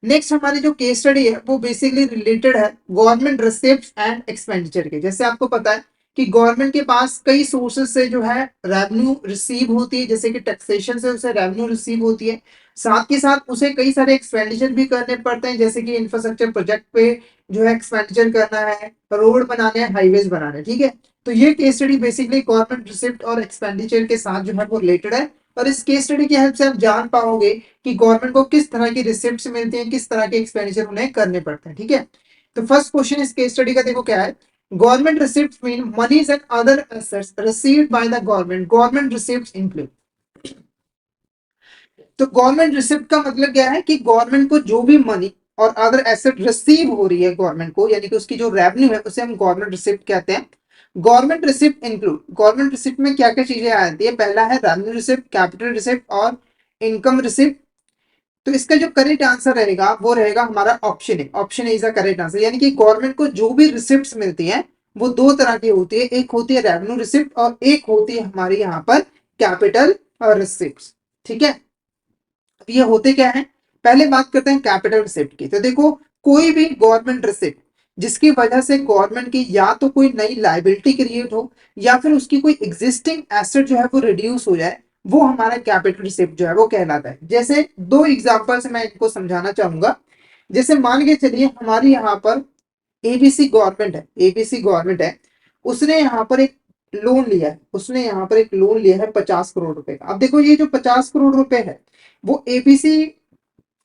Next हमारी जो case study है वो बेसिकली रिलेटेड है गवर्नमेंट रिसिप्ट्स एंड एक्सपेंडिचर के। जैसे आपको पता है कि गवर्नमेंट के पास कई सोर्सेस से जो है रेवेन्यू रिसीव होती है, जैसे कि टैक्सेशन से उसे रेवेन्यू रिसीव होती है, साथ के साथ उसे कई सारे एक्सपेंडिचर भी करने पड़ते हैं, जैसे कि इंफ्रास्ट्रक्चर प्रोजेक्ट पे जो है एक्सपेंडिचर करना है, रोड बनाने हैं, हाईवेज बनाने हैं, ठीक है। तो ये case study basically government receipt और एक्सपेंडिचर के साथ जो है वो रिलेटेड है, और इस केस स्टडी की हेल्प से आप जान पाओगे कि गवर्नमेंट को किस तरह की रिसिप्ट्स मिलती हैं, किस तरह के एक्सपेंडिचर उन्हें करने पड़ते हैं, ठीक है। तो फर्स्ट क्वेश्चन इस केस स्टडी का देखो क्या है। Government receipts mean monies and other assets received by the government. Government receipts include, तो गवर्नमेंट रिसिप्ट का मतलब क्या है कि गवर्नमेंट को जो भी मनी और अदर एसेट रिसीव हो रही है गवर्नमेंट को, यानी कि उसकी जो रेवेन्यू है उसे हम गवर्नमेंट रिसिप्ट कहते हैं। Government receipt include, government receipt में क्या क्या चीजें आ जाती है। पहला है रेवेन्यू रिसिप्ट, कैपिटल रिसिप्ट और इनकम रिसिप्ट। तो इसका जो करेक्ट आंसर रहेगा वो रहेगा हमारा option A. Option A is the correct answer, यानी कि गवर्नमेंट को जो भी रिसिप्ट्स मिलती हैं वो दो तरह की होती है, एक होती है रेवेन्यू रिसिप्ट और एक होती है हमारी यहाँ पर कैपिटल रिसिप्ट्स, ठीक है। ये होते क्या है, पहले बात करते हैं कैपिटल रिसिप्ट की। तो देखो, कोई भी गवर्नमेंट रिसिप्ट जिसकी वजह से गवर्नमेंट की या तो कोई नई लाइबिलिटी क्रिएट हो या फिर उसकी कोई एग्जिस्टिंग एसेट जो है वो रिड्यूस हो जाए, वो हमारा कैपिटल रिसिप्ट जो है वो कहलाता है। जैसे दो एग्जांपल से मैं इनको समझाना चाहूंगा। जैसे मान के चलिए हमारी यहाँ पर एबीसी गवर्नमेंट है, एबीसी गवर्नमेंट है, उसने यहाँ पर एक लोन लिया है, उसने यहाँ पर एक लोन लिया है 50 करोड़ रुपए का। अब देखो ये जो 50 करोड़ रुपए है वो एबीसी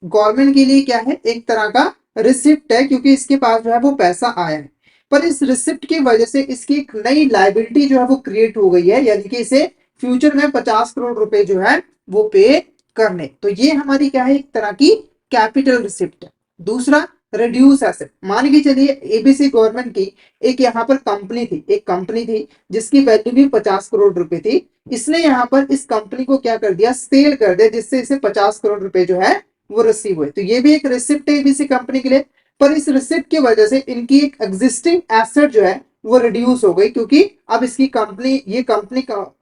गवर्नमेंट के लिए क्या है, एक तरह का रिसिप्ट है, क्योंकि इसके पास जो है वो पैसा आया है। पर इस रिसिप्ट की वजह से इसकी एक नई लाइबिलिटी जो है वो क्रिएट हो गई है, यानी कि इसे फ्यूचर में 50 करोड़ रुपए जो है वो पे करने। तो ये हमारी क्या है, एक तरह की कैपिटल रिसिप्ट है। दूसरा, रिड्यूस एसेट, मान के चलिए एबीसी गवर्नमेंट की एक यहाँ पर कंपनी थी, एक कंपनी थी जिसकी वैल्यू भी 50 करोड़ रुपए थी। इसने यहाँ पर इस कंपनी को क्या कर दिया, सेल कर दिया, जिससे इसे 50 करोड़ रुपए जो है वो रिसीव हुए। तो ये भी एक रिसिप्ट है एबीसी कंपनी के लिए। पर इस रिसिप्ट की वजह से इनकी एक एग्जिस्टिंग एसेट जो है वो रिड्यूस हो गई, क्योंकि अब इसकी कंपनी, ये कंपनी का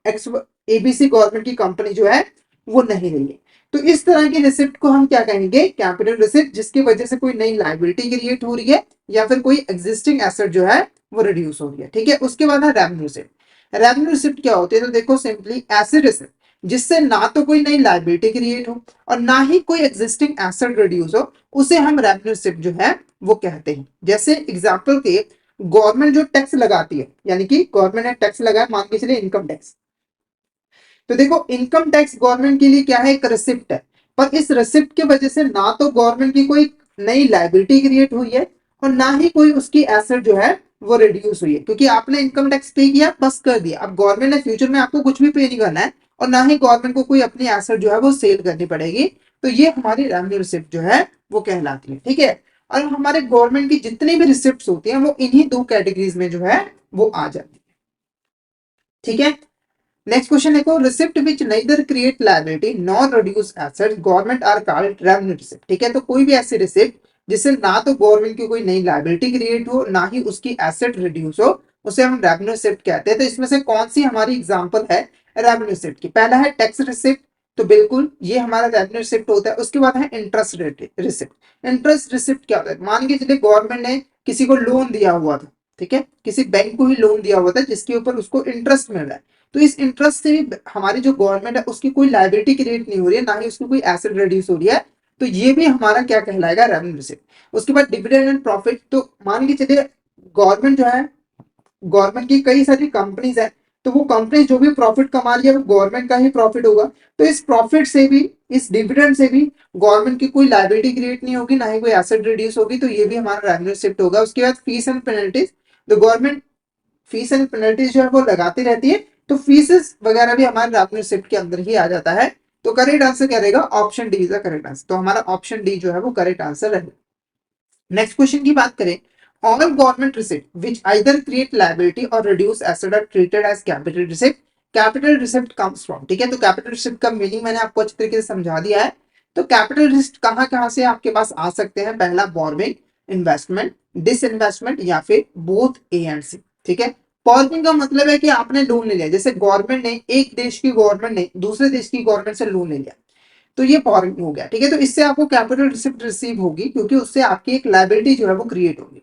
एबीसी गवर्नमेंट की कंपनी जो है वो नहीं रही है। तो इस तरह की रिसिप्ट को हम क्या कहेंगे, कैपिटल रिसिप्ट, जिसकी वजह से कोई नई लाइबिलिटी क्रिएट हो रही है या फिर कोई एग्जिस्टिंग एसेट जो है वो रिड्यूस हो रही है, ठीक है। उसके बाद है रेवेन्यू रिसिप्ट। रेवेन्यू रिसिप्ट क्या होती है, तो देखो सिंपली ऐसे रिसिप्ट जिससे ना तो कोई नई लाइबिलिटी क्रिएट हो और ना ही कोई एग्जिस्टिंग एसेट रिड्यूस हो, उसे हम रेवेन्यू रिसिप्ट जो है वो कहते हैं। जैसे एग्जांपल के, गवर्नमेंट जो टैक्स लगाती है, यानी कि गवर्नमेंट ने टैक्स लगाया, मान के चलिए इनकम टैक्स। तो देखो इनकम टैक्स गवर्नमेंट के लिए क्या है, एक रिसिप्ट है। पर इस रिसिप्ट की वजह से ना तो गवर्नमेंट की कोई नई लाइबिलिटी क्रिएट हुई है और ना ही कोई उसकी एसेट जो है वो रिड्यूस हुई है, क्योंकि आपने इनकम टैक्स पे किया, बस कर दिया। अब गवर्नमेंट ने फ्यूचर में आपको कुछ भी पे नहीं करना है और ना ही गवर्नमेंट को कोई अपनी एसेट जो है वो सेल करनी पड़ेगी। तो ये हमारी रेवेन्यू रिसिप्ट जो है वो कहलाती है, ठीक है। और हमारे गवर्नमेंट की जितनी भी रिसिप्ट होती है वो इन्हीं दो कैटेगरीज में जो है वो आ जाती है, ठीक है। नेक्स्ट क्वेश्चन देखो, receipt which neither create liability nor reduce assets government are called revenue receipt, ठीक है। तो कोई भी ऐसी रिसिप्ट जिससे ना तो गवर्नमेंट की कोई नई लायबिलिटी क्रिएट हो ना ही उसकी एसेट रिड्यूस हो, उसे हम रेवेन्यू रिसिप्ट कहते हैं। तो इसमें से कौन सी हमारी एग्जांपल है रेवेन्यू रिसिप्ट की। पहला है टैक्स रिसिप्ट, तो बिल्कुल ये हमारा रेवेन्यू रिसिप्ट होता है। उसके बाद है इंटरेस्ट रिसिप्ट। इंटरेस्ट रिसिप्ट क्या होता है, मान के चलिए गवर्नमेंट ने किसी को लोन दिया हुआ था, ठीक है, किसी बैंक को ही लोन दिया हुआ था जिसके ऊपर उसको इंटरेस्ट मिल रहा है। तो इस इंटरेस्ट से भी हमारी जो गवर्नमेंट है उसकी कोई लायबिलिटी क्रिएट नहीं हो रही है, ना ही उसकी कोई एसेट रिड्यूस हो रही है। तो ये भी हमारा क्या कहलाएगा, रेवेन्यू रिसिप्ट। उसके बाद डिविडेंड एंड प्रॉफिट, तो मान के चलिए गवर्नमेंट जो है, गवर्नमेंट की कई सारी कंपनीज है, तो वो कंपनी जो भी प्रॉफिट कमा रही है वो गवर्नमेंट का ही प्रॉफिट होगा। तो इस प्रॉफिट से भी, इस डिविडेंड से भी गवर्नमेंट की कोई लायबिलिटी क्रिएट नहीं होगी, ना ही कोई एसेट रिड्यूस होगी। तो ये भी हमारा रेवेन्यू रिसिप्ट होगा। उसके बाद फीस एंड पेनल्टीज, तो गवर्नमेंट फीस एंड पेनल्टीज जो है वो लगाती रहती है, तो फीसेस वगैरह भी हमारे रेवेन्यू रिसिप्ट के अंदर ही आ जाता है। तो करेक्ट आंसर क्या रहेगा, option D is the correct answer. तो हमारा ऑप्शन डी जो है वो करेक्ट आंसर रहेगा। नेक्स्ट क्वेश्चन की बात करें, all government receipt which either create liability और reduce asset are treated as capital receipt. Capital receipt comes from, ठीक है। तो कैपिटल रिसिप्ट का मीनिंग मैंने आपको अच्छी तरीके से समझा दिया है। तो कैपिटल रिसिप्ट कहां कहां से आपके पास आ सकते हैं, पहला बोर्बिंग, इन्वेस्टमेंट, डिसइन्वेस्टमेंट या फिर बोथ ए एंड सी, ठीक है। बोर्बिंग का मतलब है कि आपने लोन ले लिया, जैसे गवर्नमेंट ने, एक देश की गवर्नमेंट ने दूसरे देश की गवर्नमेंट से लोन ले लिया। तो ये बोरिंग हो गया, ठीक है। तो इससे आपको कैपिटल रिसिप्ट रिसीव होगी क्योंकि उससे आपकी एक लायबिलिटी जो है वो क्रिएट होगी।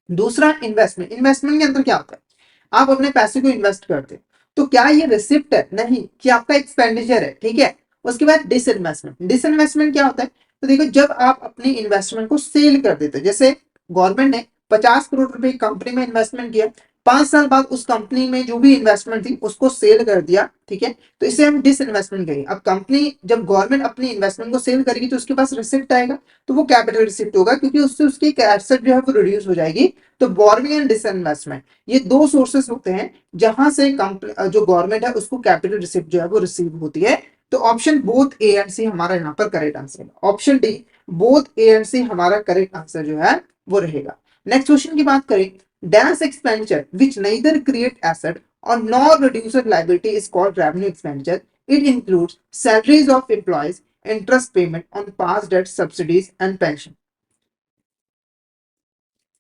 दूसरा इन्वेस्टमेंट, इन्वेस्टमेंट के अंदर क्या होता है, आप अपने पैसे को इन्वेस्ट करते हो, तो क्या ये रिसिप्ट है, नहीं, कि आपका एक्सपेंडिचर है, ठीक है। उसके बाद डिसइन्वेस्टमेंट, डिसइन्वेस्टमेंट क्या होता है, तो देखो जब आप अपनी इन्वेस्टमेंट को सेल कर देते हो, जैसे गवर्नमेंट ने 50 करोड़ रुपए कंपनी में इन्वेस्टमेंट किया, 5 साल बाद उस कंपनी में जो भी इन्वेस्टमेंट थी उसको सेल कर दिया, ठीक है, तो इसे हम डिसइन्वेस्टमेंट कहेंगे। अब कंपनी जब गवर्नमेंट अपनी इन्वेस्टमेंट को सेल करेगी तो उसके पास रिसिप्ट आएगा, तो वो कैपिटल रिसिप्ट होगा क्योंकि उससे उसकी एसेट जो है वो रिड्यूस हो जाएगी। तो बोरोइंग एंड डिसइन्वेस्टमेंट ये दो सोर्सेस होते हैं जहां से जो गवर्नमेंट है उसको कैपिटल रिसिप्ट जो है वो रिसीव होती है। तो option both A and C हमारा यहाँ पर करेक्ट आंसर है। Option D both A and C हमारा करेक्ट आंसर जो है वो रहेगा। नेक्स्ट क्वेश्चन की बात करें, dash expenditure which neither create asset और nor reduces liability is called revenue expenditure. It includes salaries of employees, interest payment on past debt, subsidies and pension.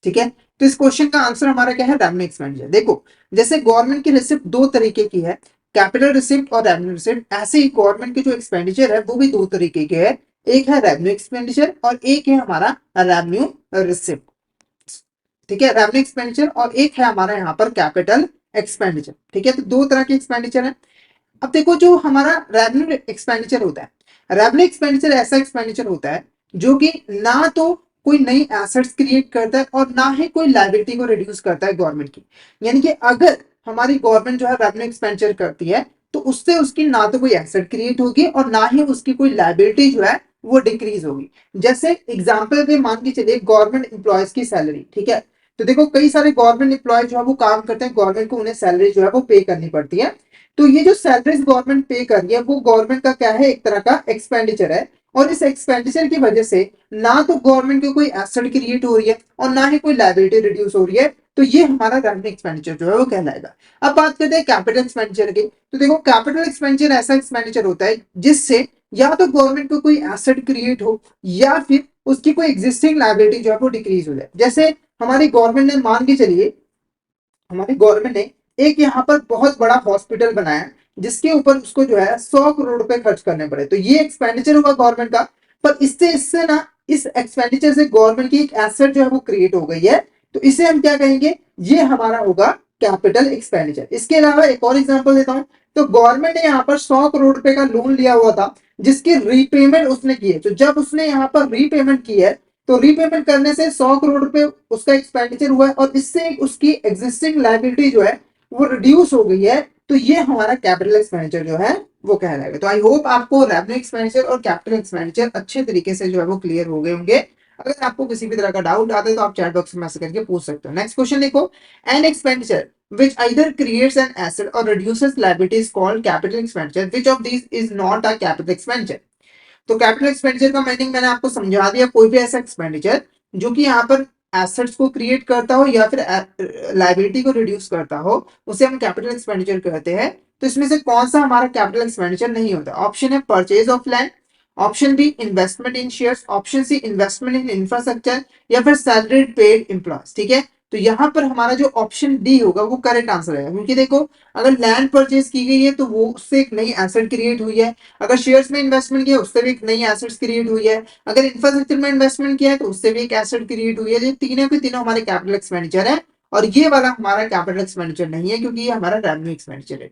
ठीक है, तो इस क्वेश्चन का आंसर हमारा क्या है, रेवेन्यू एक्सपेंडिचर। देखो जैसे गवर्नमेंट की रिसिप्ट दो तरीके की है, कैपिटल रिसिप्ट और रेवेन्यू रिसिप्ट, ऐसे ही गवर्नमेंट के जो एक्सपेंडिचर है वो भी दो तरीके के है, एक है रेवेन्यू एक्सपेंडिचर और एक है हमारा रेवेन्यू रिसिप्ट, ठीक है, रेवेन्यू एक्सपेंडिचर और एक है हमारा यहाँ पर कैपिटल एक्सपेंडिचर, ठीक है। तो दो तरह के एक्सपेंडिचर है। अब देखो जो हमारा रेवेन्यू एक्सपेंडिचर होता है, रेवेन्यू एक्सपेंडिचर ऐसा एक्सपेंडिचर होता है जो कि ना तो कोई नई एसेट्स क्रिएट करता है और ना ही कोई लायबिलिटी को रिड्यूस करता है गवर्नमेंट की। यानी कि अगर हमारी गवर्नमेंट जो है रेवेन्यू एक्सपेंडिचर करती है तो उससे उसकी ना तो कोई एसेट क्रिएट होगी और ना ही उसकी कोई लायबिलिटी जो है वो डिक्रीज होगी। जैसे एग्जाम्पल पे मान के चलिए गवर्नमेंट एम्प्लॉयज की सैलरी, ठीक है, तो देखो कई सारे गवर्नमेंट एम्प्लॉय जो है वो काम करते हैं, गवर्नमेंट को उन्हें सैलरी जो है वो पे करनी पड़ती है। तो ये जो सैलरीज गवर्नमेंट पे कर रही है वो गवर्नमेंट का क्या है, एक तरह का एक्सपेंडिचर है। और इस एक्सपेंडिचर की वजह से ना तो गवर्नमेंट की कोई एसेट क्रिएट हो रही है और ना ही कोई लायबिलिटी रिड्यूस हो रही है, तो ये हमारा रेवेन्यू एक्सपेंडिचर जो है वो कहलाएगा। अब बात करते हैं कैपिटल एक्सपेंडिचर की, तो देखो कैपिटल एक्सपेंडिचर ऐसा एक्सपेंडिचर होता है जिससे या तो गवर्नमेंट को कोई एसेट क्रिएट हो या फिर उसकी कोई एग्जिस्टिंग लायबिलिटी जो है वो डिक्रीज हो जाए। जैसे हमारी गवर्नमेंट ने मान के चलिए, हमारी गवर्नमेंट ने एक यहाँ पर बहुत बड़ा हॉस्पिटल बनाया जिसके ऊपर उसको जो है 100 करोड़ रुपए खर्च करने पड़े, तो ये एक्सपेंडिचर हुआ गवर्नमेंट का। पर इससे इससे ना इस एक्सपेंडिचर से गवर्नमेंट की एक एसेट जो है वो क्रिएट हो गई है, तो इसे हम क्या कहेंगे, ये हमारा होगा कैपिटल एक्सपेंडिचर। इसके अलावा एक और एग्जांपल देता हूं, तो गवर्नमेंट ने यहाँ पर 100 करोड़ रुपए का लोन लिया हुआ था जिसकी रीपेमेंट उसने की है, तो जब उसने यहाँ पर रीपेमेंट की है तो रीपेमेंट करने से 100 करोड़ रुपए उसका एक्सपेंडिचर हुआ है और इससे उसकी एग्जिस्टिंग लायबिलिटी जो है वो रिड्यूस हो गई है, तो ये हमारा कैपिटल एक्सपेंडिचर जो है वो कहलाएगा। तो आई होप आपको रेवेन्यू एक्सपेंडिचर और कैपिटल एक्सपेंडिचर अच्छे तरीके से जो है वो क्लियर हो गए होंगे। अगर आपको किसी भी तरह का डाउट आता है तो आप चैट बॉक्स में मैसेज करके पूछ सकते हो। नेक्स्ट क्वेश्चन देखो, an expenditure which either creates an asset or reduces liability is called capital expenditure. Which of these is not a capital expenditure? तो कैपिटल एक्सपेंडिचर का मीनिंग मैंने आपको समझा दिया, कोई भी ऐसा एक्सपेंडिचर जो कि यहाँ पर एसेट्स को क्रिएट करता हो या फिर लाइबिलिटी को रिड्यूस करता हो उसे हम कैपिटल एक्सपेंडिचर कहते हैं। तो इसमें से कौन सा हमारा कैपिटल एक्सपेंडिचर नहीं होता, ऑप्शन है purchase of land, option B investment in shares, option C investment in infrastructure या फिर सैलरीड पेड एम्प्लॉयज, ठीक है। तो यहाँ पर हमारा जो ऑप्शन डी होगा वो करेक्ट आंसर है, क्योंकि देखो अगर लैंड परचेज की गई है तो वो उससे एक नई एसेट क्रिएट हुई है, अगर शेयर्स में इन्वेस्टमेंट किया उससे भी एक नई एसेट्स क्रिएट हुई है, अगर इंफ्रास्ट्रक्चर में इन्वेस्टमेंट किया है तो उससे भी एक एसेट क्रिएट हुई है। ये तीनों के तीनों हमारे कैपिटल एक्सपेंडिचर है और ये वाला हमारा कैपिटल एक्सपेंडिचर नहीं है क्योंकि ये हमारा रेवेन्यू एक्सपेंडिचर है।